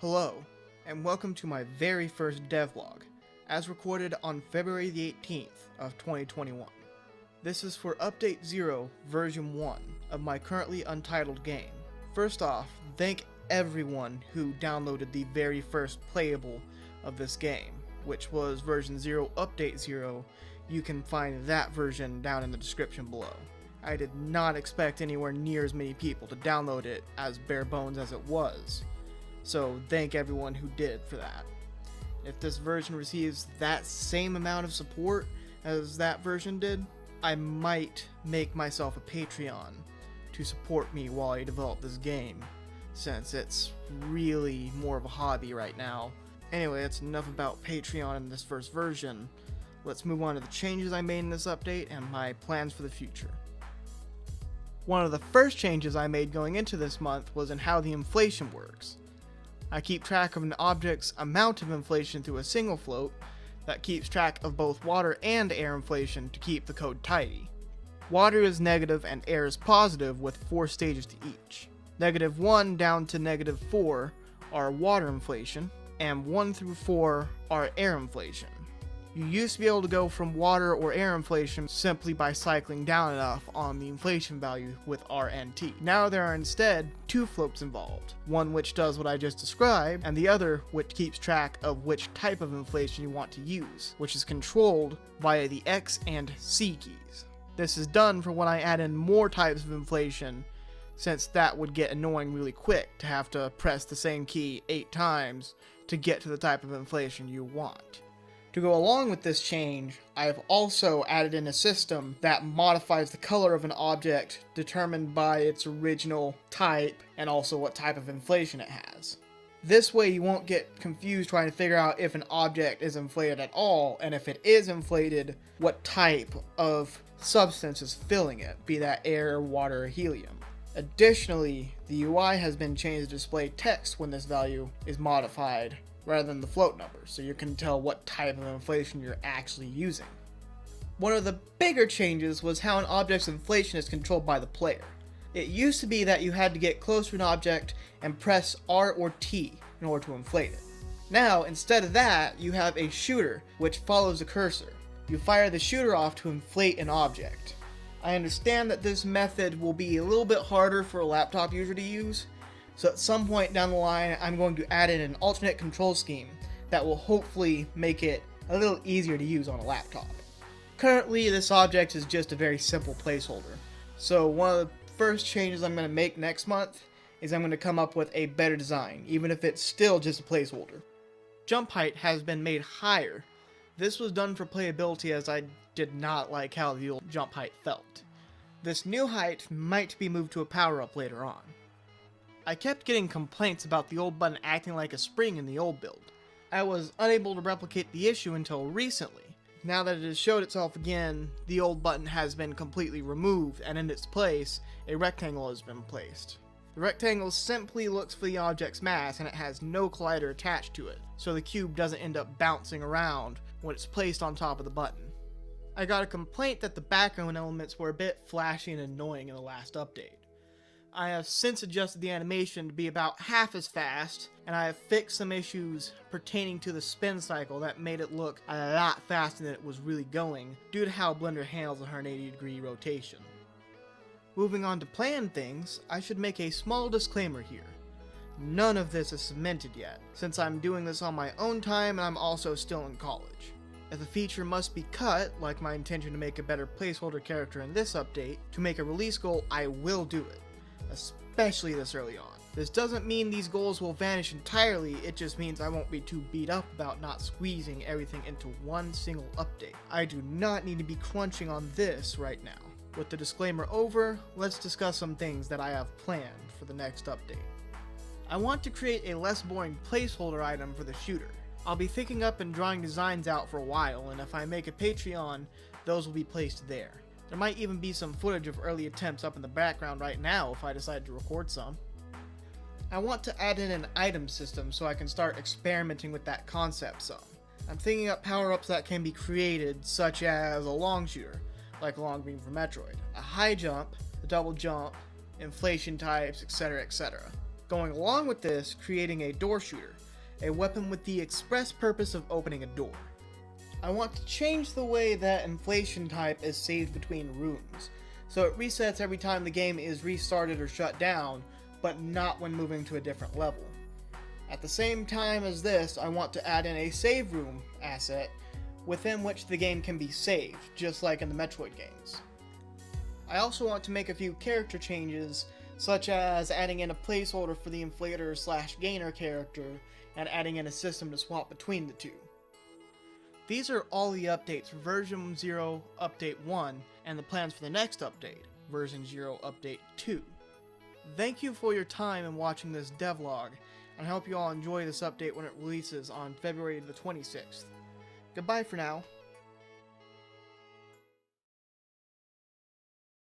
Hello, and welcome to my very first devlog, as recorded on February the 18th of 2021. This is for Update 0, version 1 of my currently untitled game. First off, thank everyone who downloaded the very first playable of this game, which was version 0, Update 0. You can find that version down in the description below. I did not expect anywhere near as many people to download it as bare bones as it was. So thank everyone who did for that. If this version receives that same amount of support as that version did, I might make myself a Patreon to support me while I develop this game, since it's really more of a hobby right now. Anyway, that's enough about Patreon in this first version. Let's move on to the changes I made in this update and my plans for the future. One of the first changes I made going into this month was in how the inflation works. I keep track of an object's amount of inflation through a single float that keeps track of both water and air inflation to keep the code tidy. Water is negative and air is positive with 4 stages to each. -1 down to -4 are water inflation, and 1 through 4 are air inflation. You used to be able to go from water or air inflation simply by cycling down enough on the inflation value with RNT. Now there are instead 2 floats involved, one which does what I just described, and the other which keeps track of which type of inflation you want to use, which is controlled via the X and C keys. This is done for when I add in more types of inflation, since that would get annoying really quick to have to press the same key 8 times to get to the type of inflation you want. To go along with this change, I have also added in a system that modifies the color of an object determined by its original type and also what type of inflation it has. This way you won't get confused trying to figure out if an object is inflated at all, and if it is inflated, what type of substance is filling it, be that air, water, or helium. Additionally, the UI has been changed to display text when this value is modified, rather than the float number, so you can tell what type of inflation you're actually using. One of the bigger changes was how an object's inflation is controlled by the player. It used to be that you had to get close to an object and press R or T in order to inflate it. Now, instead of that, you have a shooter which follows the cursor. You fire the shooter off to inflate an object. I understand that this method will be a little bit harder for a laptop user to use, so at some point down the line, I'm going to add in an alternate control scheme that will hopefully make it a little easier to use on a laptop. Currently, this object is just a very simple placeholder. So one of the first changes I'm going to make next month is I'm going to come up with a better design, even if it's still just a placeholder. Jump height has been made higher. This was done for playability, as I did not like how the old jump height felt. This new height might be moved to a power-up later on. I kept getting complaints about the old button acting like a spring in the old build. I was unable to replicate the issue until recently. Now that it has showed itself again, the old button has been completely removed, and in its place, a rectangle has been placed. The rectangle simply looks for the object's mass, and it has no collider attached to it, so the cube doesn't end up bouncing around when it's placed on top of the button. I got a complaint that the background elements were a bit flashy and annoying in the last update. I have since adjusted the animation to be about half as fast, and I have fixed some issues pertaining to the spin cycle that made it look a lot faster than it was really going, due to how Blender handles 180-degree rotation. Moving on to planned things, I should make a small disclaimer here. None of this is cemented yet, since I'm doing this on my own time and I'm also still in college. If a feature must be cut, like my intention to make a better placeholder character in this update, to make a release goal, I will do it. Especially this early on. This doesn't mean these goals will vanish entirely, it just means I won't be too beat up about not squeezing everything into one single update. I do not need to be crunching on this right now. With the disclaimer over, let's discuss some things that I have planned for the next update. I want to create a less boring placeholder item for the shooter. I'll be thinking up and drawing designs out for a while, and if I make a Patreon, those will be placed there. There might even be some footage of early attempts up in the background right now if I decide to record some. I want to add in an item system so I can start experimenting with that concept some. I'm thinking up power-ups that can be created, such as a long shooter, like a long beam from Metroid, a high jump, a double jump, inflation types, etc., etc. Going along with this, creating a door shooter, a weapon with the express purpose of opening a door. I want to change the way that inflation type is saved between rooms, so it resets every time the game is restarted or shut down, but not when moving to a different level. At the same time as this, I want to add in a save room asset within which the game can be saved, just like in the Metroid games. I also want to make a few character changes, such as adding in a placeholder for the inflator/gainer character and adding in a system to swap between the two. These are all the updates for version 0 update 1 and the plans for the next update, version 0 update 2. Thank you for your time in watching this devlog, and I hope you all enjoy this update when it releases on February the 26th. Goodbye for now.